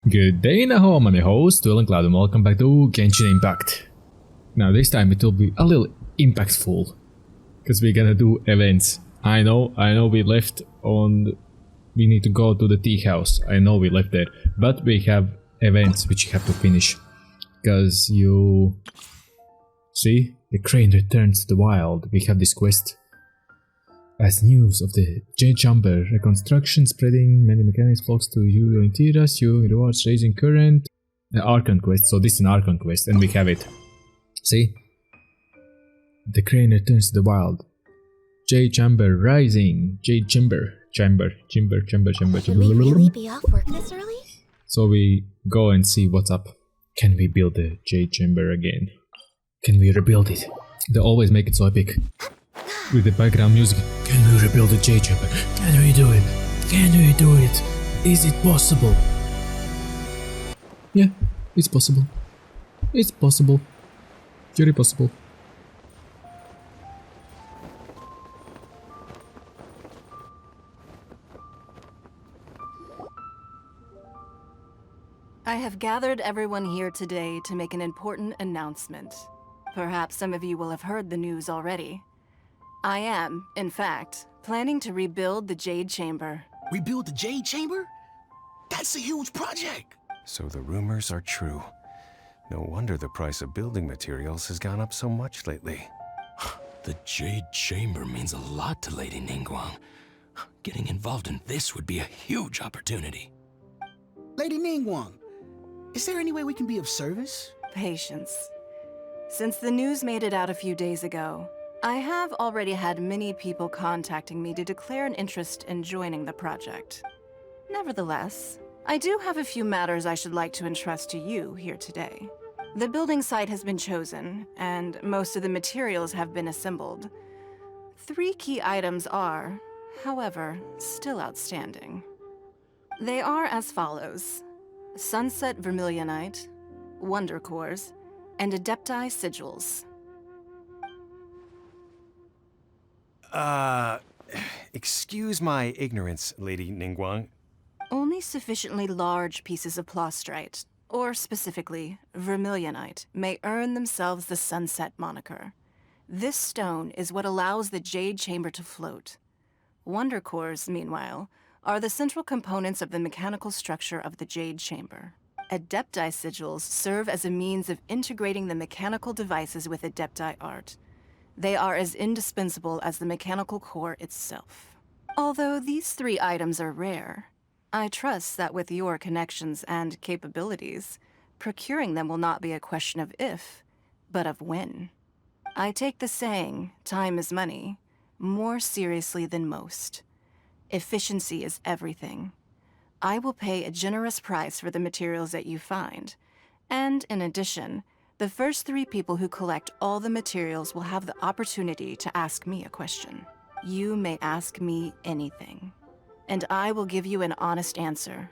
Good day in the home, I'm your host, VillainCloud, and welcome back to Genshin Impact. Now this time it will be a little impactful, because we're gonna do events. I know we left on... we need to go to the tea house, I know we left there, but we have events which you have to finish. Because you... see? The crane returns to the wild, we have this quest. As news of the Jade Chamber reconstruction spreading, many mechanics flocks to you in Tiras, you rewards raising current. The Arcon Quest, so this is an Arcon Quest and we have it. See? The crane returns to the wild. Jade Chamber rising. Jade Chamber. Chamber. Should we really be off work this early? So we go and see what's up. Can we build the Jade Chamber again? Can we rebuild it? They always make it so epic. With the background music. Can we rebuild the Jade Chamber? Can we do it? Can we do it? Is it possible? Yeah, it's possible. It's possible. Very possible. I have gathered everyone here today to make an important announcement. Perhaps some of you will have heard the news already. I am, in fact, planning to rebuild the Jade Chamber. Rebuild the Jade Chamber? That's a huge project! So the rumors are true. No wonder the price of building materials has gone up so much lately. The Jade Chamber means a lot to Lady Ningguang. Getting involved in this would be a huge opportunity. Lady Ningguang, is there any way we can be of service? Patience. Since the news made it out a few days ago, I have already had many people contacting me to declare an interest in joining the project. Nevertheless, I do have a few matters I should like to entrust to you here today. The building site has been chosen, and most of the materials have been assembled. 3 key items are, however, still outstanding. They are as follows: Sunset Vermilionite, Wonder Cores, and Adepti Sigils. Excuse my ignorance, Lady Ningguang. Only sufficiently large pieces of plastrite, or specifically, vermilionite, may earn themselves the Sunset moniker. This stone is what allows the Jade Chamber to float. Wonder Cores, meanwhile, are the central components of the mechanical structure of the Jade Chamber. Adepti Sigils serve as a means of integrating the mechanical devices with Adepti art. They are as indispensable as the mechanical core itself. Although these 3 items are rare, I trust that with your connections and capabilities, procuring them will not be a question of if, but of when. I take the saying, time is money, more seriously than most. Efficiency is everything. I will pay a generous price for the materials that you find, and in addition, the first 3 people who collect all the materials will have the opportunity to ask me a question. You may ask me anything, and I will give you an honest answer.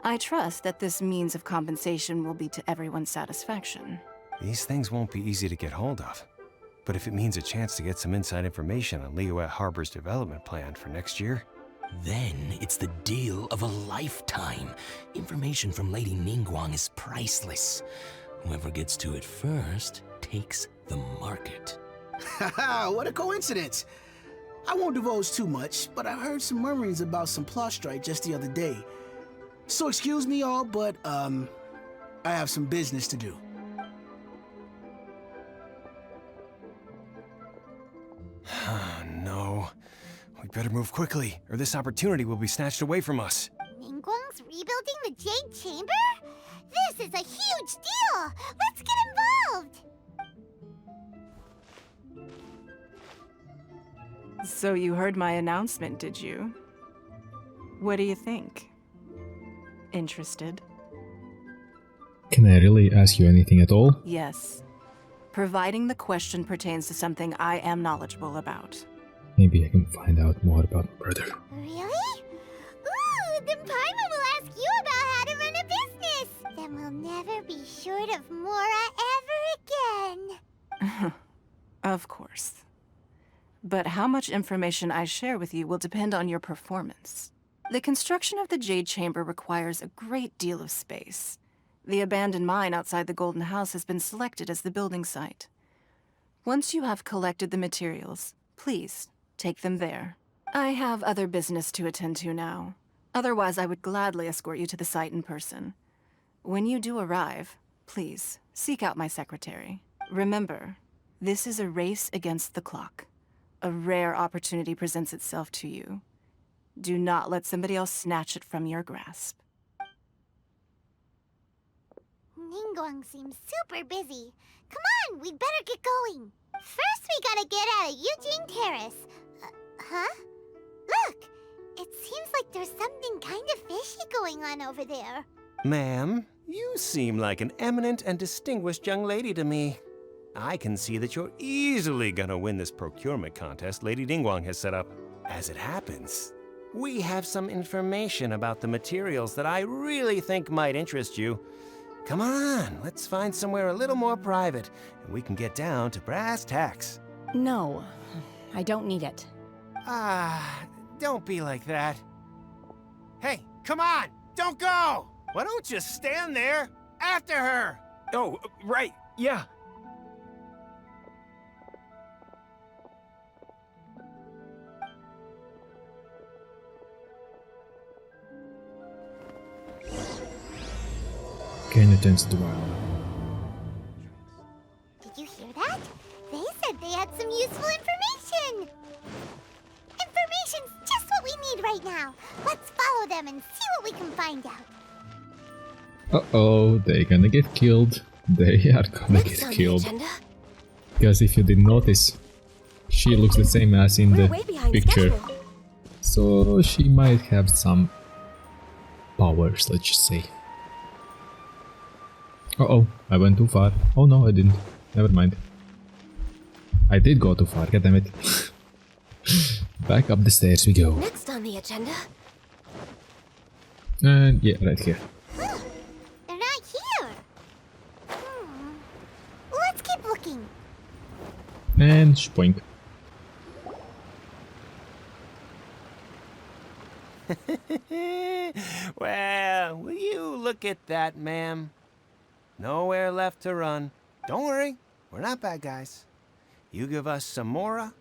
I trust that this means of compensation will be to everyone's satisfaction. These things won't be easy to get hold of. But if it means a chance to get some inside information on Liyue Harbor's development plan for next year... Then it's the deal of a lifetime. Information from Lady Ningguang is priceless. Whoever gets to it first takes the market. Haha, what a coincidence! I won't divulge too much, but I heard some murmurings about some plastrite just the other day. So excuse me all, but I have some business to do. No. We better move quickly, or this opportunity will be snatched away from us. Ningguang's rebuilding the Jade Chamber? This is a huge deal! Let's get involved! So you heard my announcement, did you? What do you think? Interested? Can I really ask you anything at all? Yes. Providing the question pertains to something I am knowledgeable about. Maybe I can find out more about my brother. Really? Ooh, then Paimon will ask you about how to run a business! Then we'll never be short of Mora ever again! Of course. But how much information I share with you will depend on your performance. The construction of the Jade Chamber requires a great deal of space. The abandoned mine outside the Golden House has been selected as the building site. Once you have collected the materials, please take them there. I have other business to attend to now. Otherwise, I would gladly escort you to the site in person. When you do arrive, please seek out my secretary. Remember, this is a race against the clock. A rare opportunity presents itself to you. Do not let somebody else snatch it from your grasp. Ningguang seems super busy. Come on, we'd better get going. First, we gotta get out of Eugene Terrace. Huh? Look! It seems like there's something kind of fishy going on over there. Ma'am, you seem like an eminent and distinguished young lady to me. I can see that you're easily gonna win this procurement contest Lady Ningguang has set up. As it happens, we have some information about the materials that I really think might interest you. Come on, let's find somewhere a little more private, and we can get down to brass tacks. No, I don't need it. Don't be like that. Hey, come on, don't go! Why don't you stand there after her? Oh, right, yeah. Gain attention to wow. Did you hear that? They said they had some useful information. Information's just what we need right now. Let's follow them and see what we can find out. Uh-oh, they're gonna get killed. They are gonna Next get on the killed. agenda, Because if you didn't notice, she looks the same as in we're the way behind picture. schedule. So she might have some powers, let's just say. Uh-oh, I went too far. Oh no, I didn't. Never mind. I did go too far, goddammit. Back up the stairs we go. Next on the agenda, And yeah, right here. They're not here. Let's keep looking. And spoink. Well, will you look at that, ma'am? Nowhere left to run. Don't worry, we're not bad guys. You give us some mora,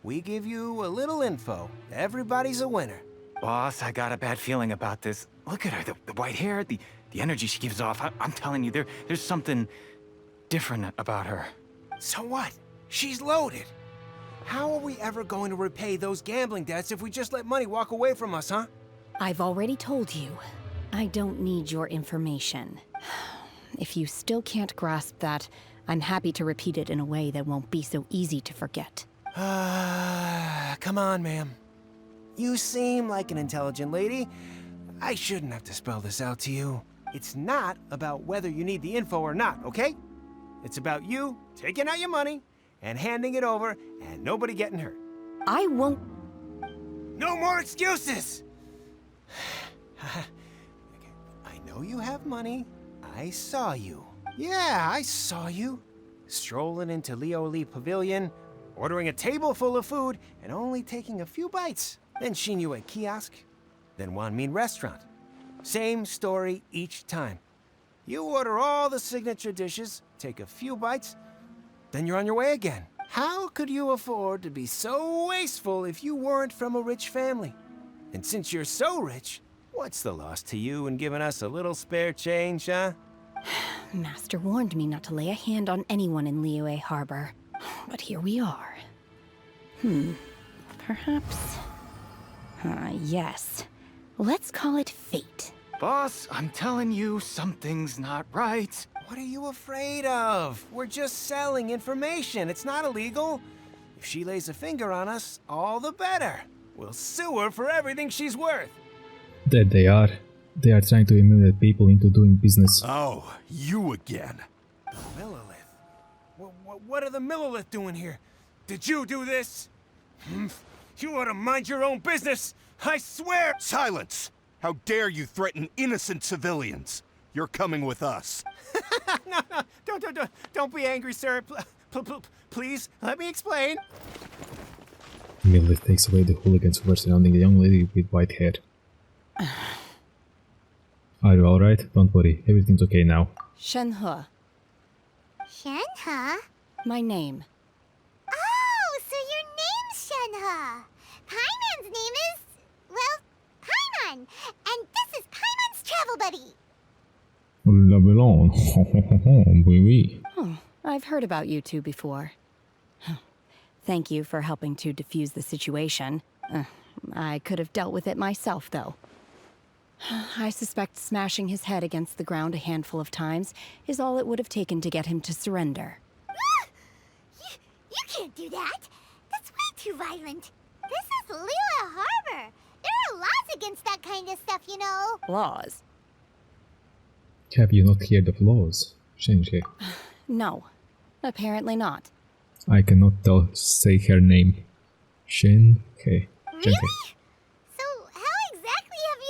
we give you a little info. Everybody's a winner. Boss, I got a bad feeling about this. Look at her, the white hair, the energy she gives off. I'm telling you, there's something different about her. So what? She's loaded. How are we ever going to repay those gambling debts if we just let money walk away from us, huh? I've already told you, I don't need your information. If you still can't grasp that, I'm happy to repeat it in a way that won't be so easy to forget. Come on, ma'am. You seem like an intelligent lady. I shouldn't have to spell this out to you. It's not about whether you need the info or not, okay? It's about you taking out your money and handing it over and nobody getting hurt. I won't. No more excuses! I know you have money. I saw you. Yeah, I saw you. Strolling into Leo Lee Pavilion, ordering a table full of food, and only taking a few bites. Then Shinyu at kiosk, then Wanmin restaurant. Same story each time. You order all the signature dishes, take a few bites, then you're on your way again. How could you afford to be so wasteful if you weren't from a rich family? And since you're so rich, what's the loss to you in giving us a little spare change, huh? Master warned me not to lay a hand on anyone in Liyue Harbor. But here we are. Perhaps... yes. Let's call it fate. Boss, I'm telling you, something's not right. What are you afraid of? We're just selling information. It's not illegal. If she lays a finger on us, all the better. We'll sue her for everything she's worth. That they are. They are trying to emulate people into doing business. Oh, you again. Millilith? What are the Millilith doing here? Did you do this? You ought to mind your own business. I swear. Silence! How dare you threaten innocent civilians? You're coming with us. No, don't be angry, sir. Please, let me explain. Millilith takes away the hooligans who were surrounding the young lady with white hair. Are you alright? Don't worry, everything's okay now. Shenhe, Shenhe? my name. Oh, so your name's Shenhe. Paimon's name is, well, Paimon. And this is Paimon's travel buddy. La Bellon. Oui, oui. Oh, I've heard about you two before. Thank you for helping to defuse the situation. I could have dealt with it myself, though. I suspect smashing his head against the ground a handful of times is all it would have taken to get him to surrender. You can't do that. That's way too violent. This is Lila Harbor. There are laws against that kind of stuff, you know. Laws? Have you not heard of laws, Shenhe? No, apparently not. I cannot say her name. Shenhe. Really? So how exactly have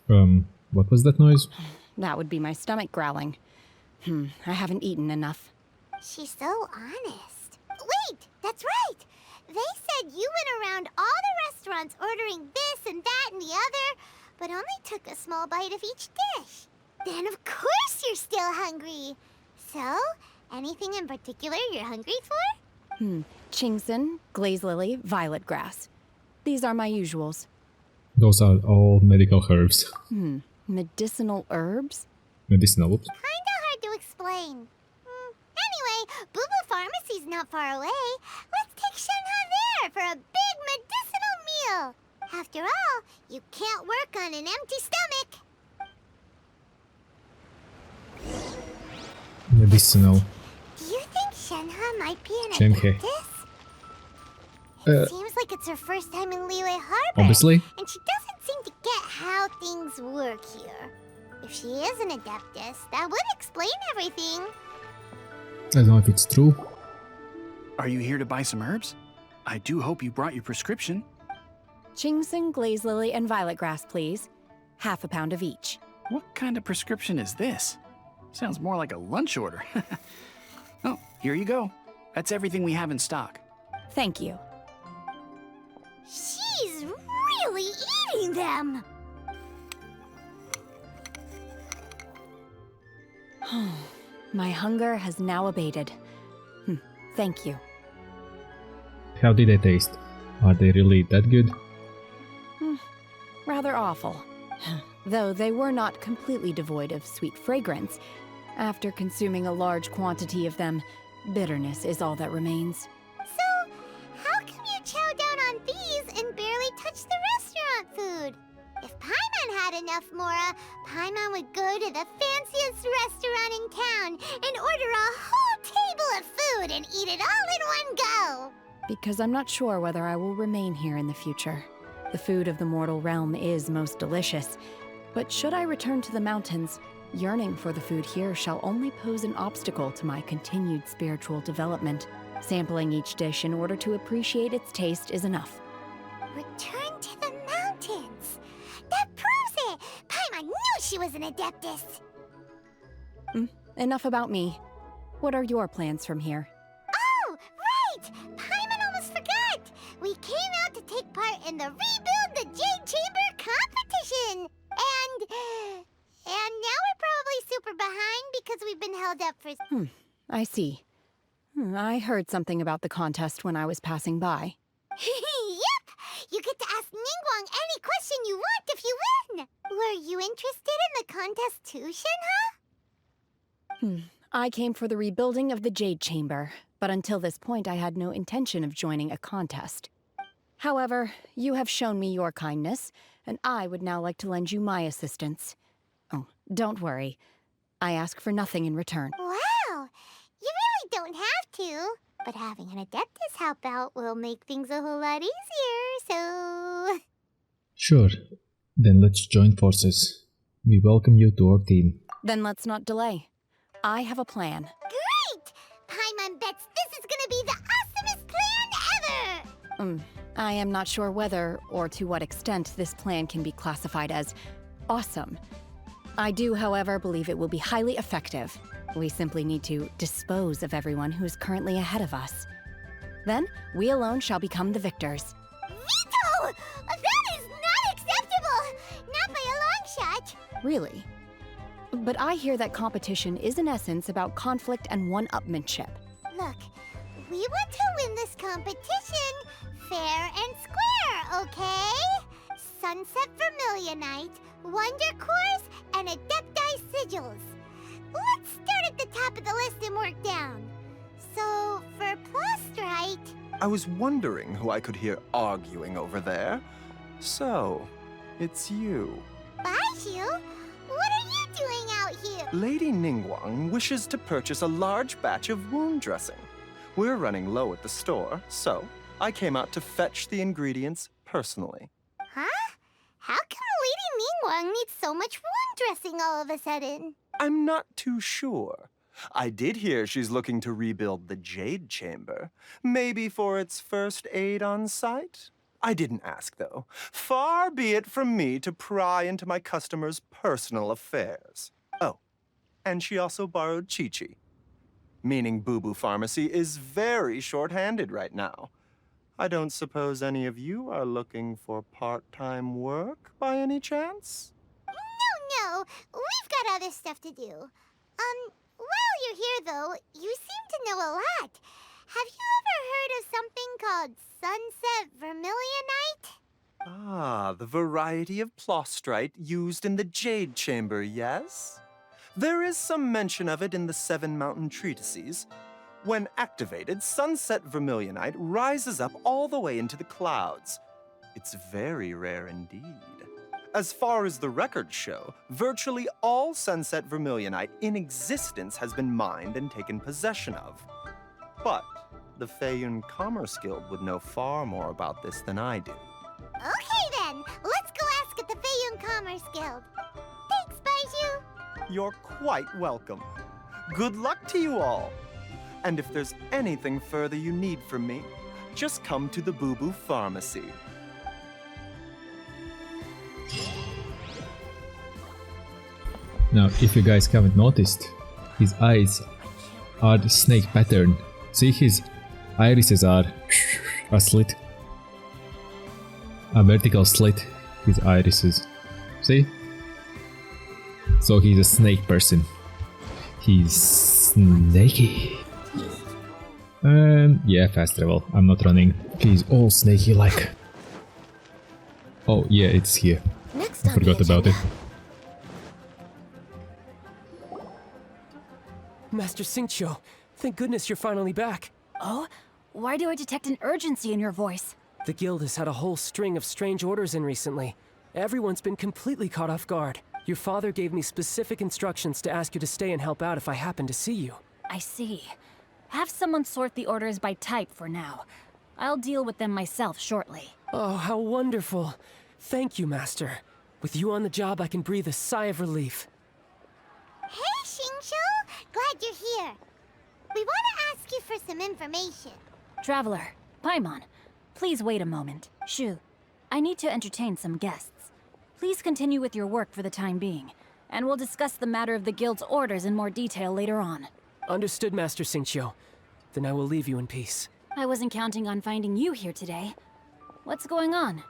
you... What was that noise? That would be my stomach growling. I haven't eaten enough. She's so honest. Wait, that's right. They said you went around all the restaurants ordering this and that and the other, but only took a small bite of each dish. Then of course you're still hungry. So, anything in particular you're hungry for? Chingson, glaze lily, violet grass. These are my usuals. Those are all medical herbs. Medicinal herbs? Medicinal, oops. Kinda hard to explain. Anyway, Boo Boo Pharmacy's not far away. Let's take Shenhe there for a big medicinal meal. After all, you can't work on an empty stomach. Medicinal. Do you think Shenhe might be an Shenhe. apprentice? It seems like it's her first time in Liyue Harbor. Obviously. And she doesn't seem to get how things work here. If she is an adeptus, that would explain everything. I don't know if it's true. Are you here to buy some herbs? I do hope you brought your prescription. Chingson, glaze lily, and violet grass, please. Half a pound of each. What kind of prescription is this? Sounds more like a lunch order. Oh, here you go. That's everything we have in stock. Thank you. She's really eating them. My hunger has now abated. Thank you. How did they taste? Are they really that good? Rather awful. Though they were not completely devoid of sweet fragrance. After consuming a large quantity of them, bitterness is all that remains. So, how come you chow down on these and barely touch the restaurant food? If Paimon had enough mora, Paimon would go to the fanciest restaurant in town and order a whole table of food and eat it all in one go. Because I'm not sure whether I will remain here in the future. The food of the mortal realm is most delicious, but should I return to the mountains, yearning for the food here shall only pose an obstacle to my continued spiritual development. Sampling each dish in order to appreciate its taste is enough. Return to the mountains. That proves it. Paimon knew she was an adeptus. Enough about me. What are your plans from here? Oh, right! Paimon almost forgot! We came out to take part in the Rebuild the Jade Chamber competition! And now we're probably super behind because we've been held up for... I see. I heard something about the contest when I was passing by. Yep! You get to ask Ningguang any question you want if you win! Were you interested in the contest too, Shenhe? I came for the rebuilding of the Jade Chamber, but until this point I had no intention of joining a contest. However, you have shown me your kindness, and I would now like to lend you my assistance. Oh, don't worry. I ask for nothing in return. Wow! You really don't have to. But having an adeptus help out will make things a whole lot easier, so... Sure. Then let's join forces. We welcome you to our team. Then let's not delay. I have a plan. Great! Paimon bets this is gonna be the awesomest plan ever! I am not sure whether or to what extent this plan can be classified as awesome. I do, however, believe it will be highly effective. We simply need to dispose of everyone who is currently ahead of us. Then, we alone shall become the victors. Veto! That Really? But I hear that competition is in essence about conflict and one-upmanship. Look, we want to win this competition fair and square, okay? Sunset Vermilionite, Wonder Cores, and Adepti Sigils. Let's start at the top of the list and work down. So, for Plostrite... I was wondering who I could hear arguing over there. So, it's you. Baiju? What are you doing out here? Lady Ningguang wishes to purchase a large batch of wound dressing. We're running low at the store, so I came out to fetch the ingredients personally. Huh? How come Lady Ningguang needs so much wound dressing all of a sudden? I'm not too sure. I did hear she's looking to rebuild the Jade Chamber. Maybe for its first aid on site? I didn't ask, though. Far be it from me to pry into my customers' personal affairs. Oh, and she also borrowed Chi-Chi. Meaning Boo Boo Pharmacy is very short-handed right now. I don't suppose any of you are looking for part-time work by any chance? No, we've got other stuff to do. While you're here, though, you seem to know a lot. Have you ever heard of something called Sunset Vermilionite? Ah, the variety of plostrite used in the Jade Chamber, yes? There is some mention of it in the Seven Mountain Treatises. When activated, Sunset Vermilionite rises up all the way into the clouds. It's very rare indeed. As far as the records show, virtually all Sunset Vermilionite in existence has been mined and taken possession of. But the Feiyun Commerce Guild would know far more about this than I do. Okay then, let's go ask at the Feiyun Commerce Guild. Thanks, Baiju. You're quite welcome. Good luck to you all. And if there's anything further you need from me, just come to the Boo Boo Pharmacy. Now, if you guys haven't noticed, his eyes are the snake pattern. See, his irises are a slit. A vertical slit, his irises. See? So he's a snake person. He's snaky. Yeah, fast travel. I'm not running. He's all snaky like. Oh yeah, it's here. Next I forgot about it. Master Xingqiu, thank goodness you're finally back. Oh? Why do I detect an urgency in your voice? The guild has had a whole string of strange orders in recently. Everyone's been completely caught off guard. Your father gave me specific instructions to ask you to stay and help out if I happen to see you. I see. Have someone sort the orders by type for now. I'll deal with them myself shortly. Oh, how wonderful. Thank you, Master. With you on the job, I can breathe a sigh of relief. Hey, Xingqiu! Glad you're here. We want to ask you for some information. Traveler, Paimon, please wait a moment. Shu, I need to entertain some guests. Please continue with your work for the time being, and we'll discuss the matter of the guild's orders in more detail later on. Understood, Master Xingqiu. Then I will leave you in peace. I wasn't counting on finding you here today. What's going on?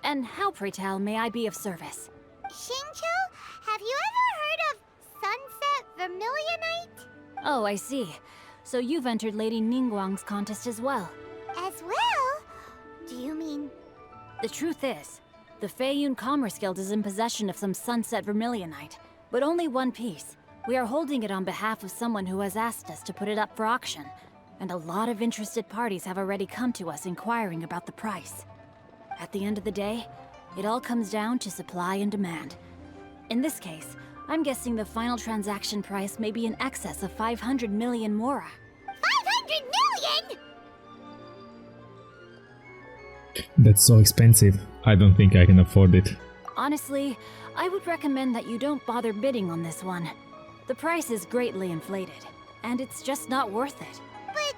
And how, pray tell, may I be of service? Xingqiu, have you ever heard of Sunset Vermilionite? Oh, I see. So you've entered Lady Ningguang's contest as well. As well? Do you mean... The truth is, the Feiyun Commerce Guild is in possession of some Sunset Vermilionite, but only one piece. We are holding it on behalf of someone who has asked us to put it up for auction, and a lot of interested parties have already come to us inquiring about the price. At the end of the day, it all comes down to supply and demand. In this case, I'm guessing the final transaction price may be in excess of 500 million mora. 500 million?! That's so expensive. I don't think I can afford it. Honestly, I would recommend that you don't bother bidding on this one. The price is greatly inflated, and it's just not worth it. But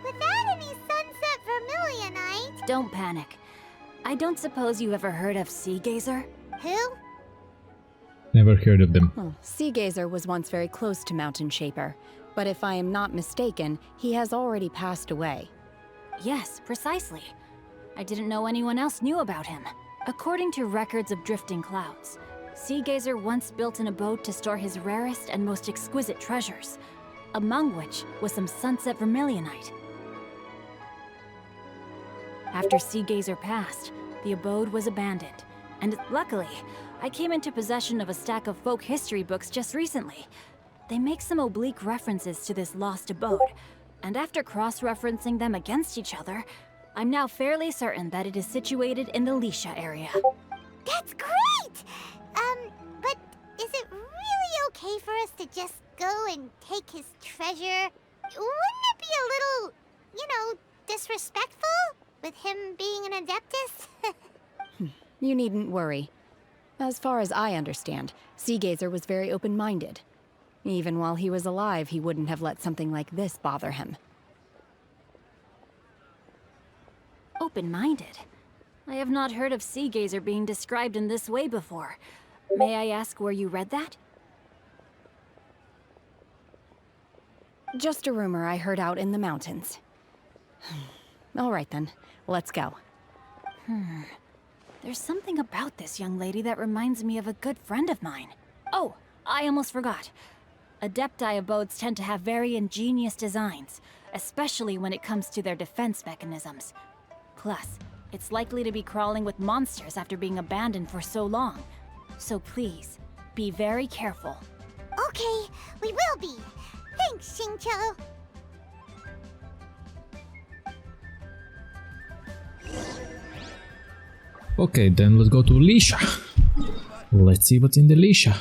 without any Sunset Vermilionite... Don't panic. I don't suppose you ever heard of Sea Gazer? Who? Never heard of them. Well, Sea Gazer was once very close to Mountain Shaper, but if I am not mistaken, he has already passed away. Yes, precisely. I didn't know anyone else knew about him. According to records of drifting clouds, Seagazer once built an abode to store his rarest and most exquisite treasures, among which was some sunset vermilionite. After Seagazer passed, the abode was abandoned, and luckily, I came into possession of a stack of folk history books just recently. They make some oblique references to this lost abode, and after cross-referencing them against each other, I'm now fairly certain that it is situated in the Lisha area. That's great! But is it really okay for us to just go and take his treasure? Wouldn't it be a little, disrespectful? With him being an Adeptus? You needn't worry. As far as I understand, Seagazer was very open-minded. Even while he was alive, he wouldn't have let something like this bother him. Open-minded? I have not heard of Seagazer being described in this way before. May I ask where you read that? Just a rumor I heard out in the mountains. All right then, let's go. There's something about this young lady that reminds me of a good friend of mine. Oh, I almost forgot. Adepti abodes tend to have very ingenious designs, especially when it comes to their defense mechanisms. Plus, it's likely to be crawling with monsters after being abandoned for so long. So please, be very careful. Okay, we will be. Thanks, Xingqiu. Okay, then let's go to Lisha. Let's see what's in the Lisha.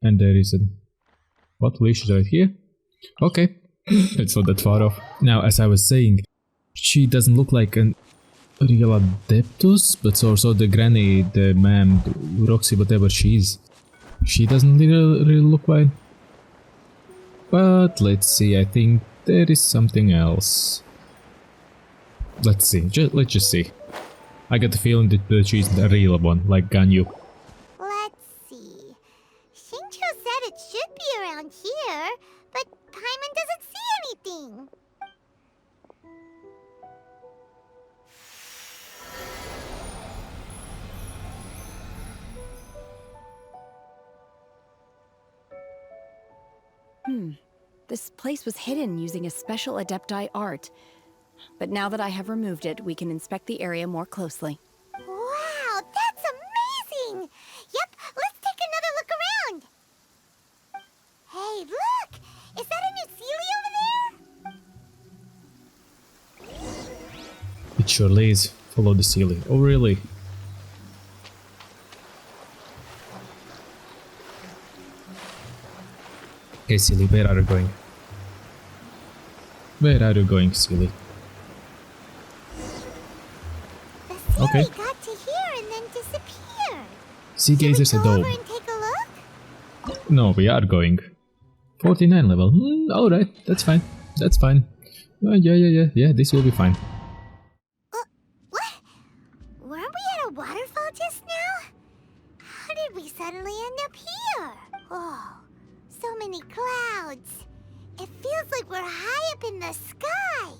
And there is a... What? Lisha's right here? Okay. It's not that far off. Now, as I was saying, she doesn't look like an real Adeptus, but also the granny, the ma'am, Roxy, whatever she is. She doesn't really look like... But let's see, I think there is something else. Let's see, let's just see. I get the feeling that she's the real one, like Ganyu. Let's see. Xingqiu said it should be around here, but Paimon doesn't see anything. This place was hidden using a special Adepti art. But now that I have removed it, we can inspect the area more closely. Wow, that's amazing! Yep, let's take another look around. Hey, look! Is that a new Sealy over there? It surely is. Follow the ceiling. Oh, really? Okay, Silly, where are you going? Where are you going, Silly? Okay. We got to here and then disappeared. Seagazer's a Go over dome. and take a look? No, we are going. 49 level. Alright, that's fine. That's fine. Yeah, this will be fine. What? Weren't we at a waterfall just now? How did we suddenly end up here? Oh, so many clouds. It feels like we're high up in the sky.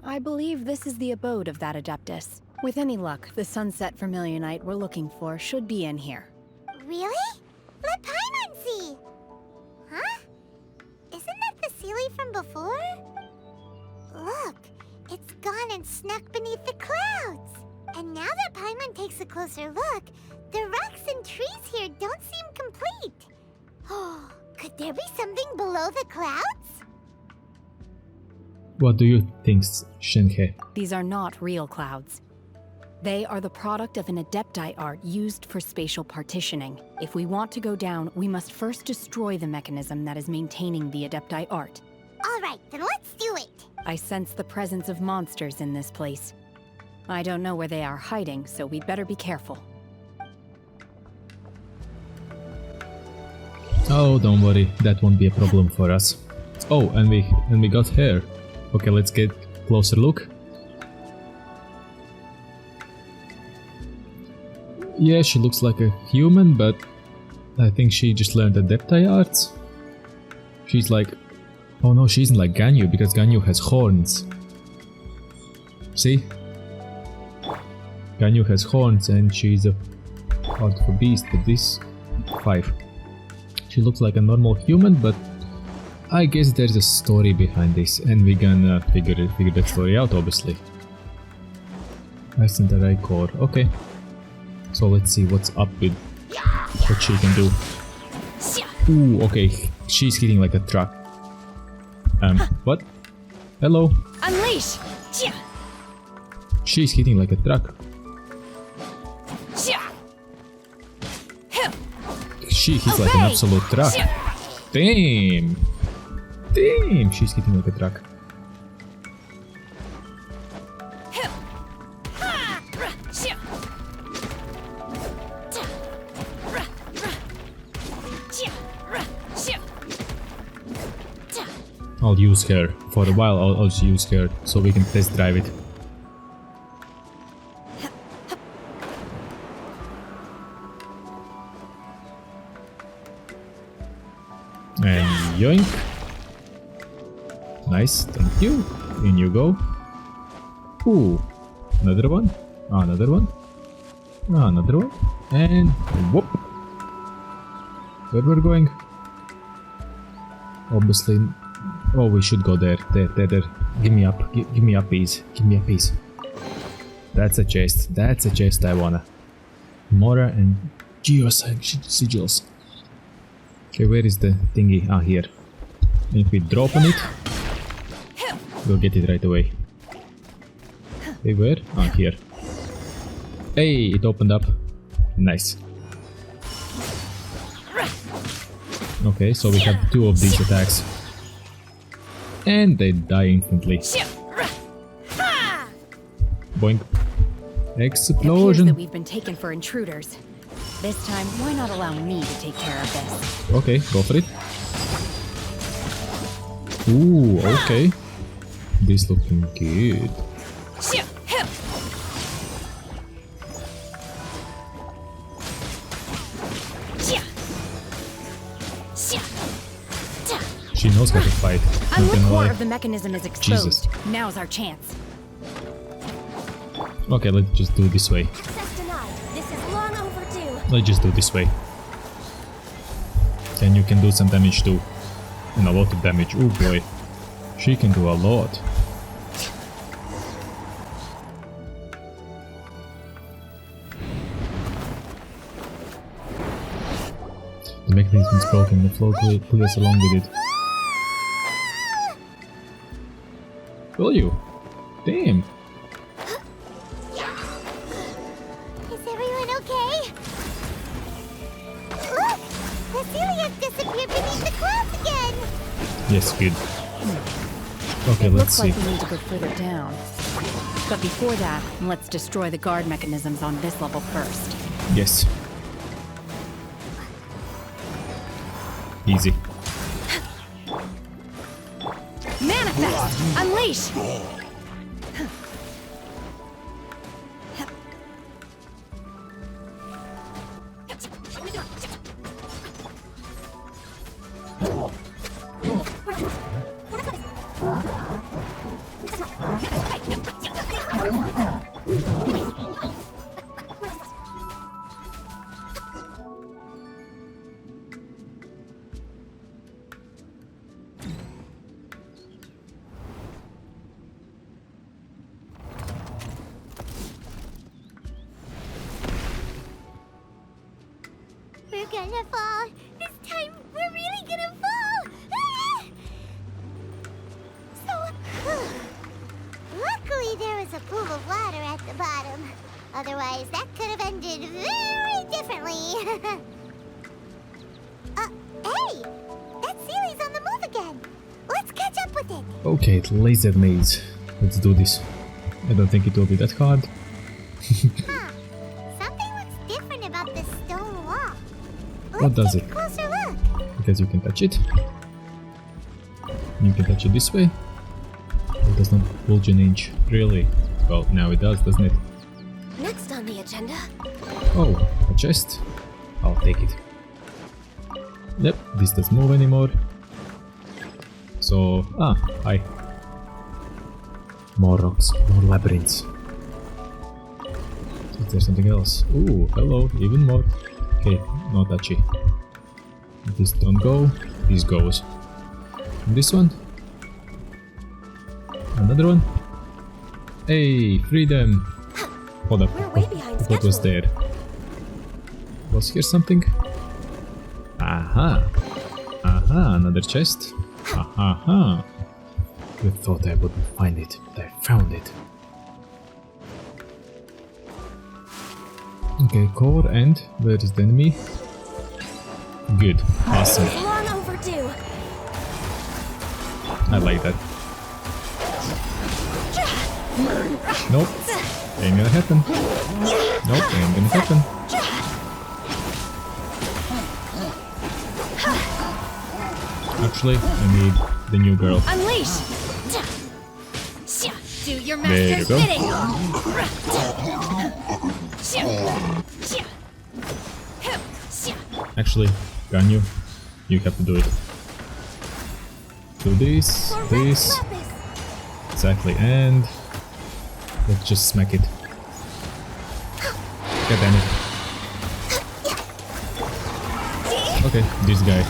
I believe this is the abode of that Adeptus. With any luck, the sunset vermilionite we're looking for should be in here. Really? Let Paimon see. Huh? Isn't that the Sealy from before? Look, it's gone and snuck beneath the clouds. And now that Paimon takes a closer look, the rocks and trees here don't seem complete. Oh, could there be something below the clouds? What do you think, Shenhe? These are not real clouds. They are the product of an Adepti art used for spatial partitioning. If we want to go down, we must first destroy the mechanism that is maintaining the Adepti art. All right, then let's do it. I sense the presence of monsters in this place. I don't know where they are hiding, so we'd better be careful. Oh, don't worry, that won't be a problem for us. Oh, and we got hair. Okay, let's get closer look. Yeah, she looks like a human, but I think she just learned Adepti arts. She's like... Oh no, she isn't like Ganyu, because Ganyu has horns. See? Ganyu has horns and she's a part of a beast, but this 5. She looks like a normal human, but I guess there's a story behind this, and we're gonna figure that story out, obviously. Ascent array core, okay. So let's see what's up with what she can do. Ooh, okay, she's hitting like a truck. What? Hello? Unleash! She's hitting like a truck. She hits like an absolute truck. Damn! Damn! She's hitting like a truck. I'll use her. For a while I'll just use her so we can test drive it. And yoink. Nice, thank you. In you go. Ooh, another one. Another one. Another one. And whoop. Where we're going? Obviously. Oh, we should go there. There. Give me up. Give me a piece. Give me a piece. That's a chest. That's a chest I wanna. Mora and Geosync sigils. Okay, where is the thingy? Ah, here. If we drop on it, we'll get it right away. Hey, where? Ah, here. Hey, it opened up. Nice. Okay, so we have 2 of these attacks. And they die instantly. Boink. Explosion. That we've been taken for intruders. This time, why not allow me to take care of this? Okay, go for it. Ooh, okay. This looking good. She knows how to fight. Unlit core of the mechanism is exposed. Jesus. Now's our chance. Okay, let's just do it this way. This is long overdue. Let's just do it this way. Then you can do some damage too. And a lot of damage. Oh boy. She can do a lot. The mechanism is broken. The flow clears along with it. Will you? Damn. Is everyone okay? Look! The ceiling disappeared beneath the clouds again! Yes, good. Okay, It let's looks see. like we need to go further down. But before that, let's destroy the guard mechanisms on this level first. Yes. Easy. Manifest! Unleash! We're gonna fall. This time, we're really gonna fall. Ah! So, luckily there was a pool of water at the bottom. Otherwise, that could have ended very differently. Hey! That Sealy's on the move again. Let's catch up with it. Okay, laser maze. Let's do this. I don't think it will be that hard. Huh. Something looks different about this stone wall. What does Take it? a closer look. Because you can touch it. You can touch it this way. It does not bulge an inch. Really? Well, now it does, doesn't it? Next on the agenda. Oh, a chest. I'll take it. Yep, this doesn't move anymore. So, hi. More rocks, more labyrinths. Is there something else? Ooh, hello, even more. Okay, no touchy. This don't go, this goes. And this one? Another one? Hey, freedom! Hold up, what was there? Was here something? Aha! Aha, another chest. Aha! I thought I wouldn't find it, but I found it. Okay, core and where is the enemy? Good, awesome. Long overdue. I like that. Nope, ain't gonna happen. Nope, ain't gonna happen. Actually, I need the new girl. Unleash! Do your There you master's go. bidding! Actually, Ganyu, you have to do it. Do this, this. Exactly, and let's just smack it. God damn it. Okay, this guy.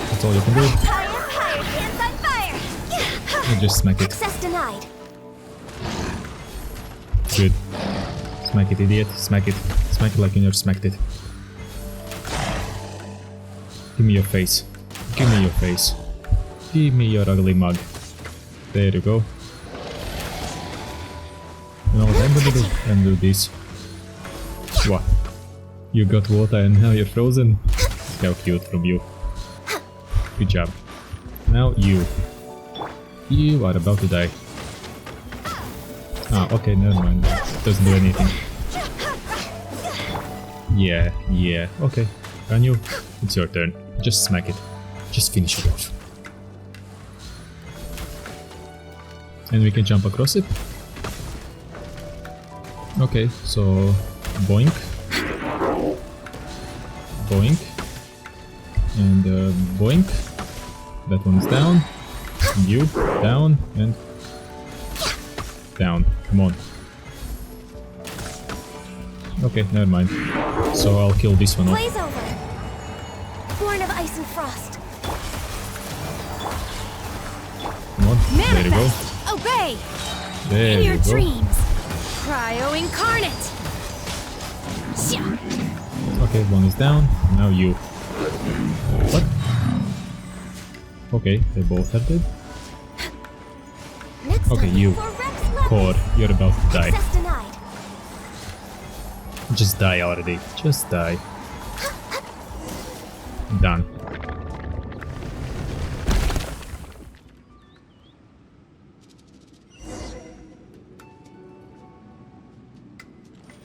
That's all you can do. You just smack it. Access denied. Good. Smack it, idiot. Smack it. Smack it like you never smacked it. Give me your face. Give me your face. Give me your ugly mug. There you go. You know what I'm gonna do? I'm gonna do this. What? You got water and now you're frozen? How cute from you. Good job. Now you. You are about to die. Ah, okay, never mind. Doesn't do anything. Yeah, okay. Ganyu, it's your turn. Just smack it. Just finish it off. And we can jump across it. Okay, so boink. Boink. And boink. That one's down. You, down, and down. Come on. Okay, never mind. So I'll kill this one off. Blaze over. Born of ice and frost. Come on, there you go. Obey. There In your you go. dreams. Cryo incarnate. Okay, one is down. Now you. What? Okay, they both are dead. Okay, you. Core, you're about to die. Access denied. Just die already. Just die. Done.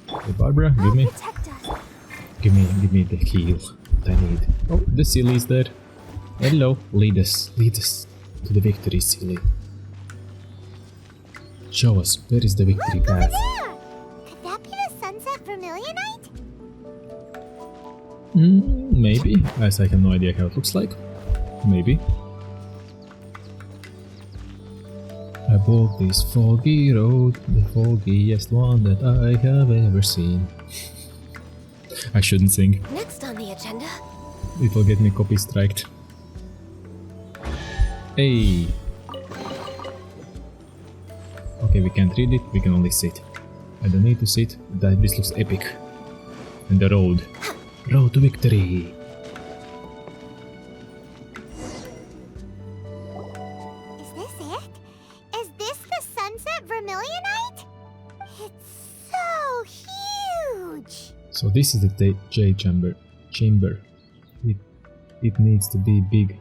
Hey Barbara, give me the heal that I need. Oh, the Silly is there. Hello, lead us to the victory, Silly. Show us, where is the victory path? Could that be the Sunset Vermilionite? Maybe, as I have no idea how it looks like. Maybe. I walk this foggy road, the foggiest one that I have ever seen. I shouldn't sing. Next on the agenda. It will get me copy striked. Hey! Okay, we can't read it, we can only sit. I don't need to sit, this looks epic. And the road. Road to victory! Is this it? Is this the Sunset Vermilionite? It's so huge! So this is the Jade chamber. It needs to be big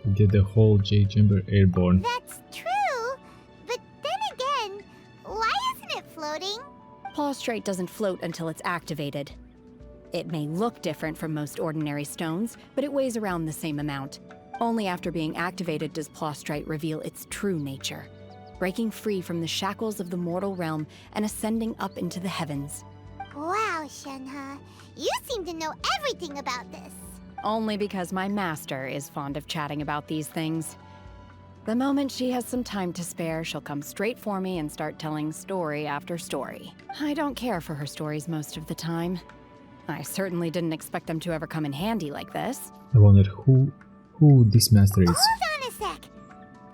to get the whole Jade chamber airborne. That's true, but then again, why isn't it floating? Plaustrate doesn't float until it's activated. It may look different from most ordinary stones, but it weighs around the same amount. Only after being activated does Plaustrate reveal its true nature, breaking free from the shackles of the mortal realm and ascending up into the heavens. Wow, Shenhe, you seem to know everything about this. Only because my master is fond of chatting about these things. The moment she has some time to spare, she'll come straight for me and start telling story after story. I don't care for her stories most of the time. I certainly didn't expect them to ever come in handy like this. I wonder who this master is. Hold on a sec!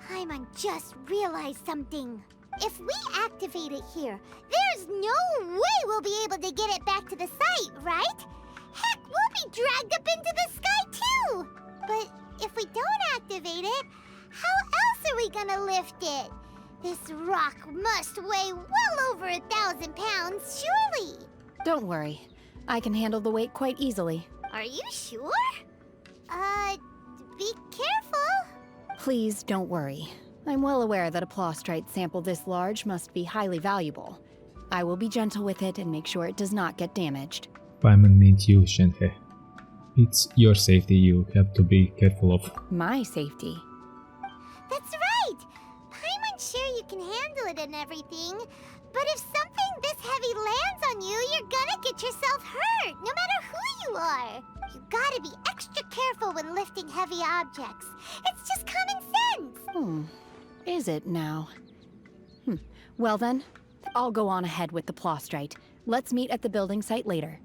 Paimon just realized something. If we activate it here, there's no way we'll be able to get it back to the site, right? Heck, we'll be dragged up into the sky too! But if we don't activate it, how else are we gonna lift it? This rock must weigh well over 1,000 pounds, surely! Don't worry. I can handle the weight quite easily. Are you sure? Be careful. Please don't worry. I'm well aware that a plostrite sample this large must be highly valuable. I will be gentle with it and make sure it does not get damaged. Paimon means you, Shenhe. It's your safety you have to be careful of. My safety? That's right! Paimon's sure you can handle it and everything, but if something this heavy lands on you, you're gonna get yourself hurt, no matter who you are. You gotta be extra careful when lifting heavy objects. It's just common sense. Is it now? Well then, I'll go on ahead with the plostrite. Let's meet at the building site later.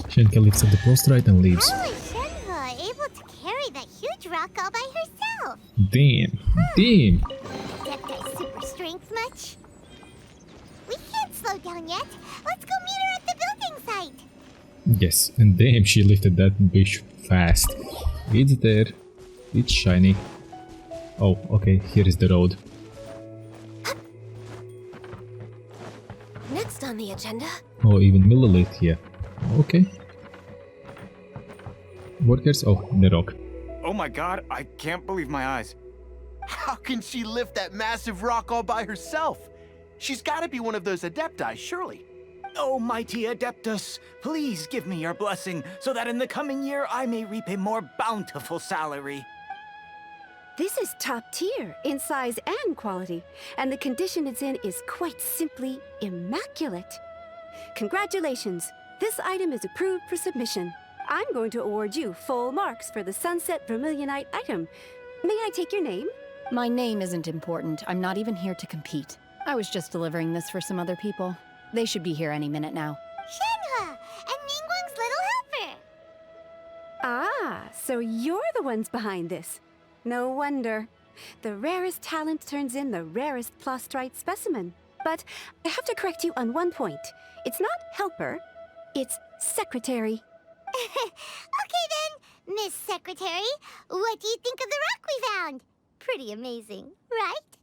Shenhe lifts up the plostrite and leaves. How is Shenhe able to carry that huge rock all by herself? Damn. Damn. Adepti super strength much? We can't slow down yet. Let's go meet her at the building site. Yes, and damn, she lifted that bitch fast. It's there. It's shiny. Oh, okay, here is the road. Next on the agenda. Oh, even Millilith here. Okay. Workers? Oh, the rock. Oh my god, I can't believe my eyes. How can she lift that massive rock all by herself? She's gotta be one of those Adepti, surely. Oh, mighty Adeptus, please give me your blessing so that in the coming year I may reap a more bountiful salary. This is top tier in size and quality, and the condition it's in is quite simply immaculate. Congratulations, this item is approved for submission. I'm going to award you full marks for the Sunset Vermilionite item. May I take your name? My name isn't important. I'm not even here to compete. I was just delivering this for some other people. They should be here any minute now. Shenhe and Ningguang's little helper. Ah, so you're the ones behind this. No wonder. The rarest talent turns in the rarest plostrite specimen. But I have to correct you on one point. It's not helper, it's secretary. Okay then, Miss Secretary, what do you think of the rock we found? Pretty amazing, right?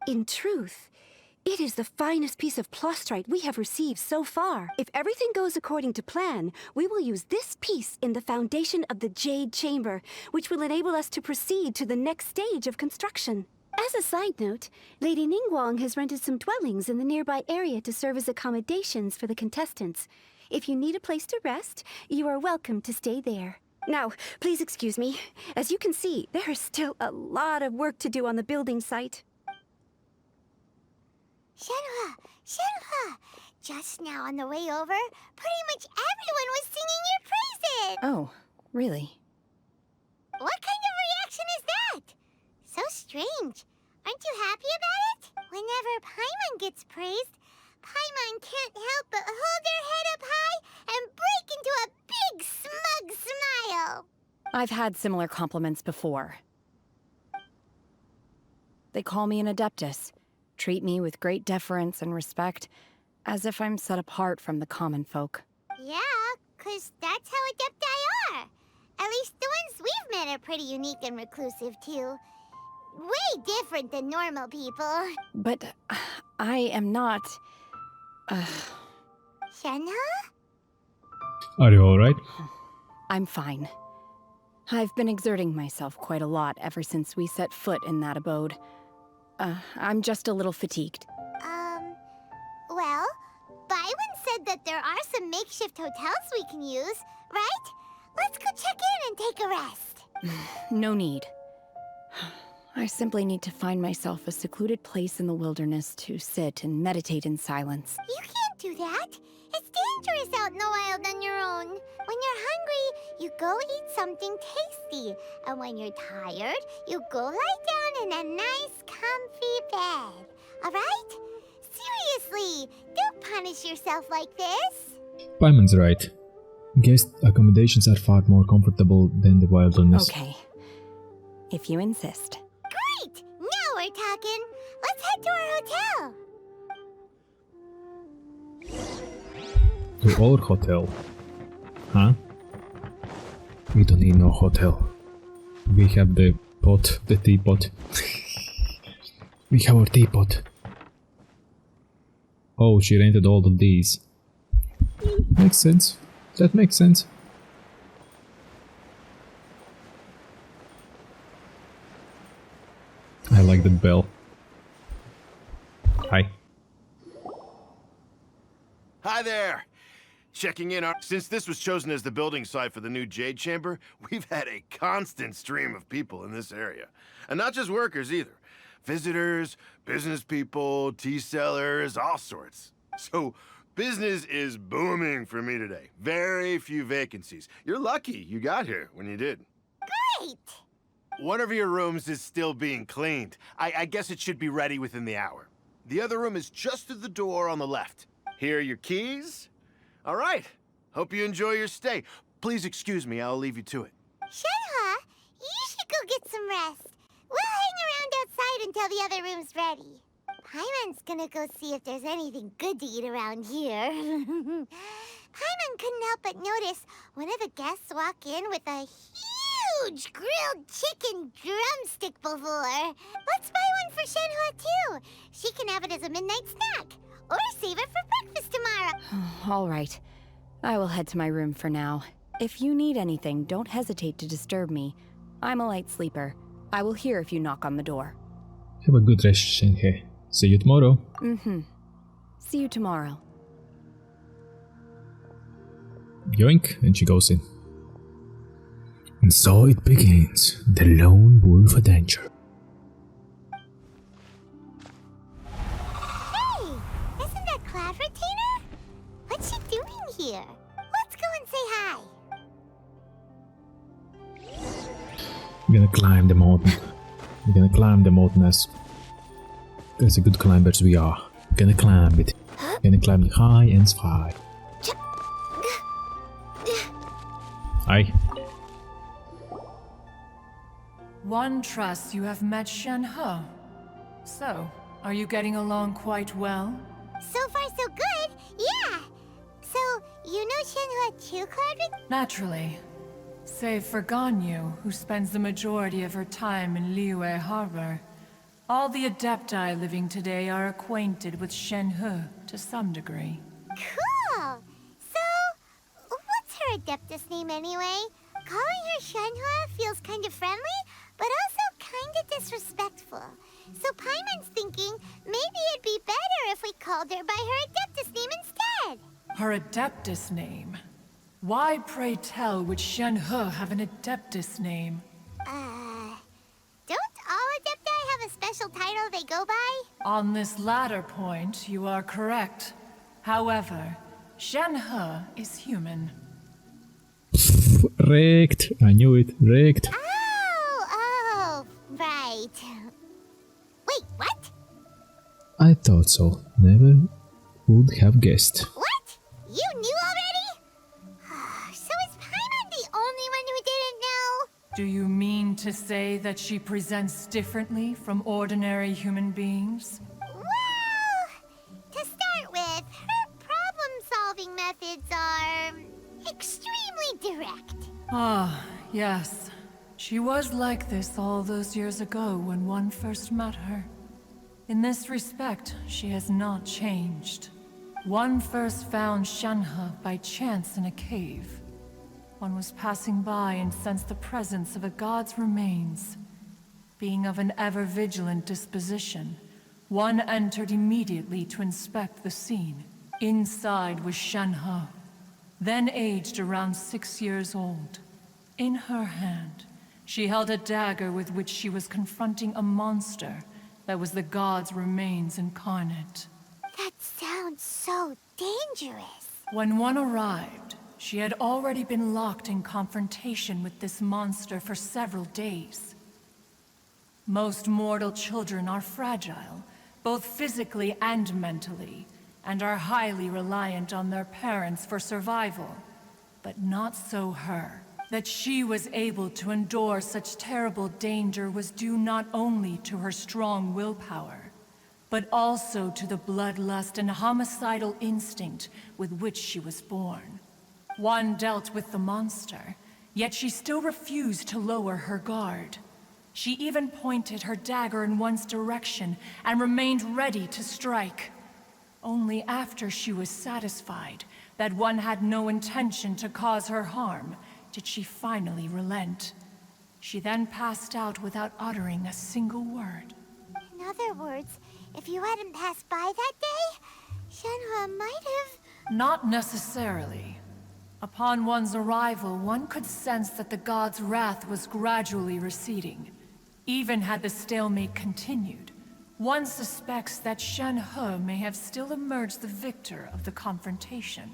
In truth, it is the finest piece of plostrite we have received so far. If everything goes according to plan, we will use this piece in the foundation of the Jade Chamber, which will enable us to proceed to the next stage of construction. As a side note, Lady Ningguang has rented some dwellings in the nearby area to serve as accommodations for the contestants. If you need a place to rest, you are welcome to stay there. Now, please excuse me. As you can see, there is still a lot of work to do on the building site. Shenhe! Just now on the way over, pretty much everyone was singing your praises! Oh, really? What kind of reaction is that? So strange. Aren't you happy about it? Whenever Paimon gets praised, Paimon can't help but hold her head up high and break into a big smug smile. I've had similar compliments before. They call me an Adeptus, treat me with great deference and respect, as if I'm set apart from the common folk. Yeah, 'cause that's how Adepti are. At least the ones we've met are pretty unique and reclusive, too. Way different than normal people. But I am not... Shenhe? Are you alright? I'm fine. I've been exerting myself quite a lot ever since we set foot in that abode. I'm just a little fatigued. Well, Byron said that there are some makeshift hotels we can use, right? Let's go check in and take a rest. No need. I simply need to find myself a secluded place in the wilderness to sit and meditate in silence. You can't do that. It's dangerous out in the wild on your own. When you're hungry, you go eat something tasty tasty. And when you're tired, you go lie down in a nice, comfy bed. Alright? Seriously, don't punish yourself like this. Paimon's right. Guest accommodations are far more comfortable than the wilderness. Okay. If you insist. Great! Now we're talking. Let's head to our hotel. To our hotel. Huh? We don't need no hotel. We have the pot, the teapot. We have our teapot. Oh, she rented all of these. Makes sense. That makes sense. I like the bell. Hi. Hi there! Checking in. Since this was chosen as the building site for the new Jade Chamber, we've had a constant stream of people in this area. And not just workers either. Visitors, business people, tea sellers, all sorts. So, business is booming for me today. Very few vacancies. You're lucky you got here when you did. Great! One of your rooms is still being cleaned. I guess it should be ready within the hour. The other room is just through the door on the left. Here are your keys. All right. Hope you enjoy your stay. Please excuse me, I'll leave you to it. Shenhe, you should go get some rest. We'll hang around outside until the other room's ready. Paimon's gonna go see if there's anything good to eat around here. Paimon couldn't help but notice one of the guests walk in with a huge grilled chicken drumstick before. Let's buy one for Shenhe too. She can have it as a midnight snack. Or save it for breakfast tomorrow. All right. I will head to my room for now. If you need anything, don't hesitate to disturb me. I'm a light sleeper. I will hear if you knock on the door. Have a good rest, Shenhe. See you tomorrow. See you tomorrow. Yoink, and she goes in. And so it begins, the lone wolf adventure. Hey, isn't that Cloud Retainer? What's she doing here? Let's go and say hi. We're gonna climb the mountain. We're gonna climb the mountain as a good climbers we are. We're gonna climb it. We're gonna climb it high and high. Hi. One trusts you have met Shenhe. So, are you getting along quite well? So far, so good. Yeah. So, you know Shenhe too, Cloud? Naturally. Save for Ganyu, who spends the majority of her time in Liyue Harbor. All the Adepti living today are acquainted with Shenhe to some degree. Cool. So, what's her Adeptus name anyway? Calling her Shenhe feels kind of friendly, but also kind of disrespectful. So Paimon's thinking maybe it'd be better if we called her by her Adeptus name instead. Her Adeptus name? Why, pray tell, would Shenhe have an Adeptus name? Don't all Adepti have a special title they go by? On this latter point, you are correct. However, Shenhe is human. Wrecked. I knew it. Wrecked. Oh, right. Wait, what? I thought so. Never would have guessed. What? You knew already? So is Paimon the only one who didn't know? Do you mean to say that she presents differently from ordinary human beings? Well, to start with, her problem-solving methods are extremely direct. Ah, yes. She was like this all those years ago when one first met her. In this respect, she has not changed. One first found Shenhe by chance in a cave. One was passing by and sensed the presence of a god's remains. Being of an ever-vigilant disposition, one entered immediately to inspect the scene. Inside was Shenhe, then aged around 6 years old. In her hand, she held a dagger with which she was confronting a monster that was the god's remains incarnate. That sounds so dangerous. When one arrived, she had already been locked in confrontation with this monster for several days. Most mortal children are fragile, both physically and mentally, and are highly reliant on their parents for survival. But not so her. That she was able to endure such terrible danger was due not only to her strong willpower, but also to the bloodlust and homicidal instinct with which she was born. One dealt with the monster, yet she still refused to lower her guard. She even pointed her dagger in one's direction and remained ready to strike. Only after she was satisfied that one had no intention to cause her harm did she finally relent. She then passed out without uttering a single word. In other words, if you hadn't passed by that day, Shenhe might have... Not necessarily. Upon one's arrival, one could sense that the god's wrath was gradually receding. Even had the stalemate continued, one suspects that Shenhe may have still emerged the victor of the confrontation.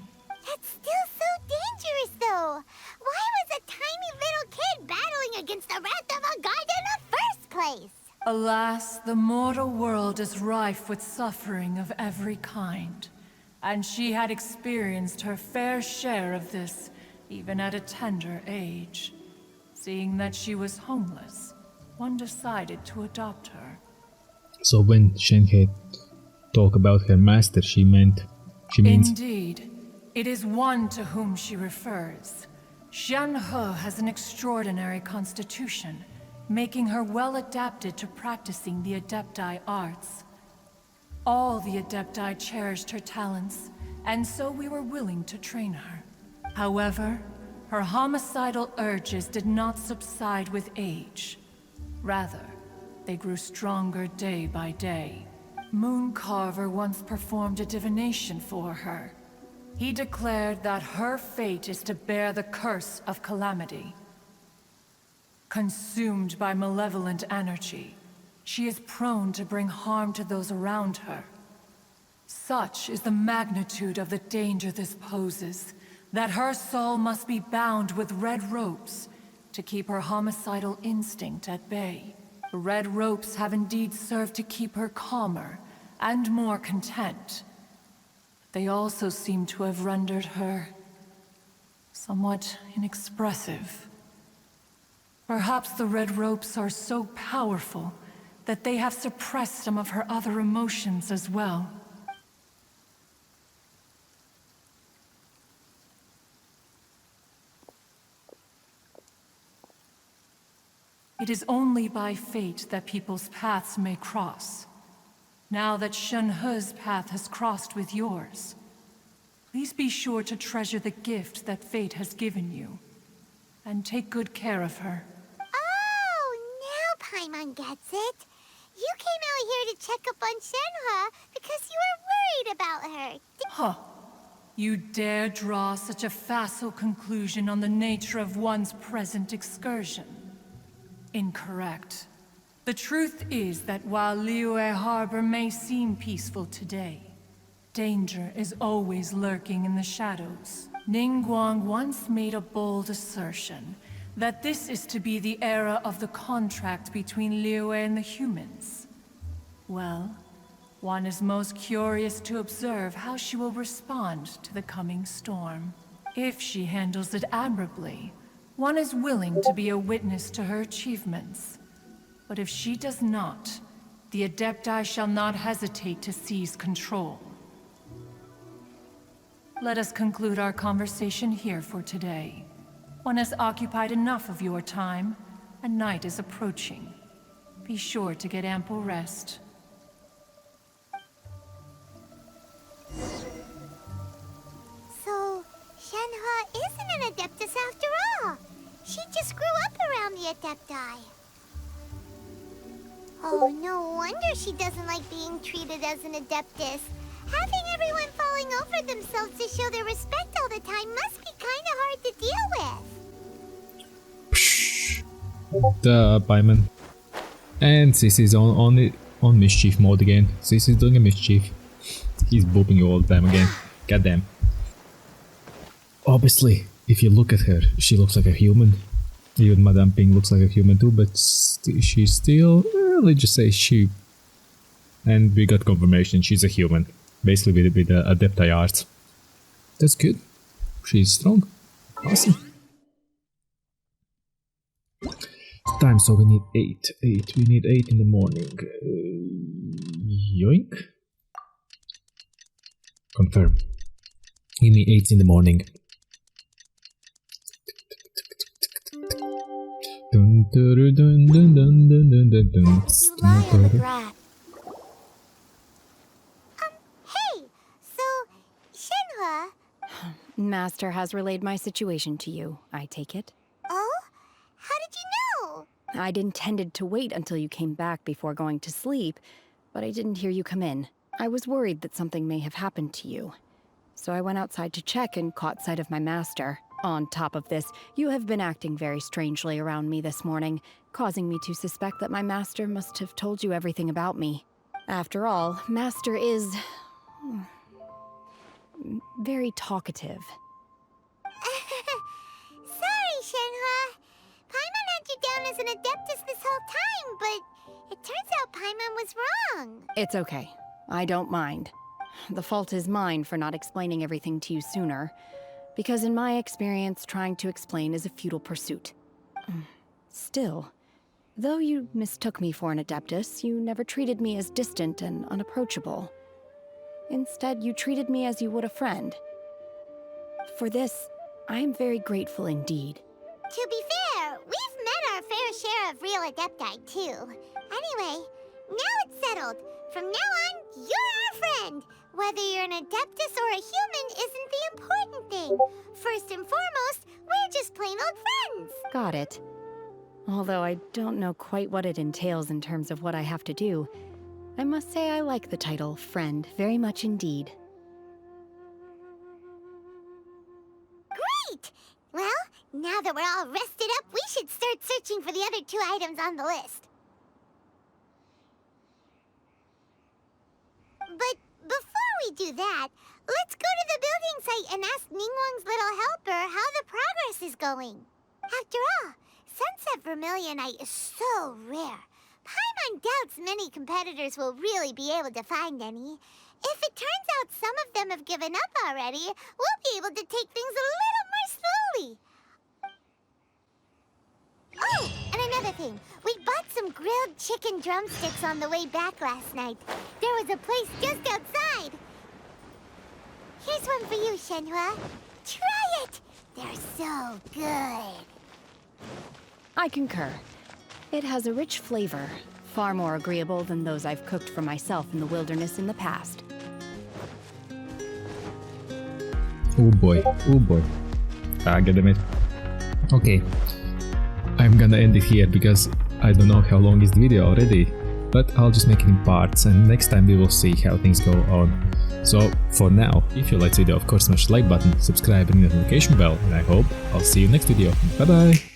That's still so dangerous, though. Why was a tiny little kid battling against the wrath of a god in the first place? Alas, the mortal world is rife with suffering of every kind. And she had experienced her fair share of this, even at a tender age. Seeing that she was homeless, one decided to adopt her. So when Shenhe talked about her master, she means... Indeed. It is one to whom she refers. Shenhe has an extraordinary constitution, making her well adapted to practicing the Adepti arts. All the Adepti cherished her talents, and so we were willing to train her. However, her homicidal urges did not subside with age. Rather, they grew stronger day by day. Mooncarver once performed a divination for her. He declared that her fate is to bear the curse of calamity. Consumed by malevolent energy, she is prone to bring harm to those around her. Such is the magnitude of the danger this poses, that her soul must be bound with red ropes to keep her homicidal instinct at bay. The red ropes have indeed served to keep her calmer and more content. They also seem to have rendered her somewhat inexpressive. Perhaps the red ropes are so powerful that they have suppressed some of her other emotions as well. It is only by fate that people's paths may cross. Now that Shenhe's path has crossed with yours, please be sure to treasure the gift that fate has given you, and take good care of her. Oh, now Paimon gets it. You came out here to check up on Shenhe because you were worried about her. Huh. You dare draw such a facile conclusion on the nature of one's present excursion? Incorrect. The truth is that while Liyue Harbor may seem peaceful today, danger is always lurking in the shadows. Ningguang once made a bold assertion that this is to be the era of the contract between Liyue and the humans. Well, one is most curious to observe how she will respond to the coming storm. If she handles it admirably, one is willing to be a witness to her achievements. But if she does not, the Adepti shall not hesitate to seize control. Let us conclude our conversation here for today. One has occupied enough of your time, and night is approaching. Be sure to get ample rest. So, Shenhe isn't an Adeptus after all. She just grew up around the Adepti. Oh, no wonder she doesn't like being treated as an Adeptus. Having everyone falling over themselves to show their respect all the time must be kind of hard to deal with. Duh, Paimon. And Sis is on mischief mode again. Sis is doing a mischief. He's booping you all the time again. Goddamn. Obviously, if you look at her, she looks like a human. Even Madame Ping looks like a human too, but she's still, let's just say she. And we got confirmation she's a human, basically with the Adepti art. That's good. She's strong. Awesome. Time, so we need 8. We need 8 in the morning. Yoink. Confirm. Give me 8 in the morning. Dun, dun, dun, dun, dun, dun, dun, dun, dun. You lie on the grass. Hey! So, Shenhua... Master has relayed my situation to you, I take it. Oh? How did you know? I'd intended to wait until you came back before going to sleep, but I didn't hear you come in. I was worried that something may have happened to you. So I went outside to check and caught sight of my master. On top of this, you have been acting very strangely around me this morning, causing me to suspect that my master must have told you everything about me. After all, Master is... very talkative. Sorry, Shenhua. Paimon had you down as an Adeptus this whole time, but it turns out Paimon was wrong. It's okay. I don't mind. The fault is mine for not explaining everything to you sooner, because in my experience, trying to explain is a futile pursuit. Still, though you mistook me for an Adeptus, you never treated me as distant and unapproachable. Instead, you treated me as you would a friend. For this, I am very grateful indeed. To be fair, we've met our fair share of real Adepti, too. Anyway, now it's settled. From now on, you're our friend. Whether you're an Adeptus or a human isn't the important thing. First and foremost, we're just plain old friends. Got it. Although I don't know quite what it entails in terms of what I have to do, I must say I like the title Friend very much indeed. Great! Well, now that we're all rested up, we should start searching for the other 2 items on the list. But before we do that, let's go to the building site and ask Ningguang's little helper how the progress is going. After all, Sunset Vermilionite is so rare. Paimon doubts many competitors will really be able to find any. If it turns out some of them have given up already, we'll be able to take things a little more slowly. Oh, and another thing. We bought some grilled chicken drumsticks on the way back last night. There was a place just outside. Here's one for you, Shenhua. Try it! They're so good. I concur. It has a rich flavor, far more agreeable than those I've cooked for myself in the wilderness in the past. Oh boy, oh boy. Damn it. Okay, I'm gonna end it here because I don't know how long is the video already, but I'll just make it in parts and next time we will see how things go on. So for now, if you liked the video, of course smash the like button, subscribe and the notification bell, and I hope I'll see you next video. Bye bye!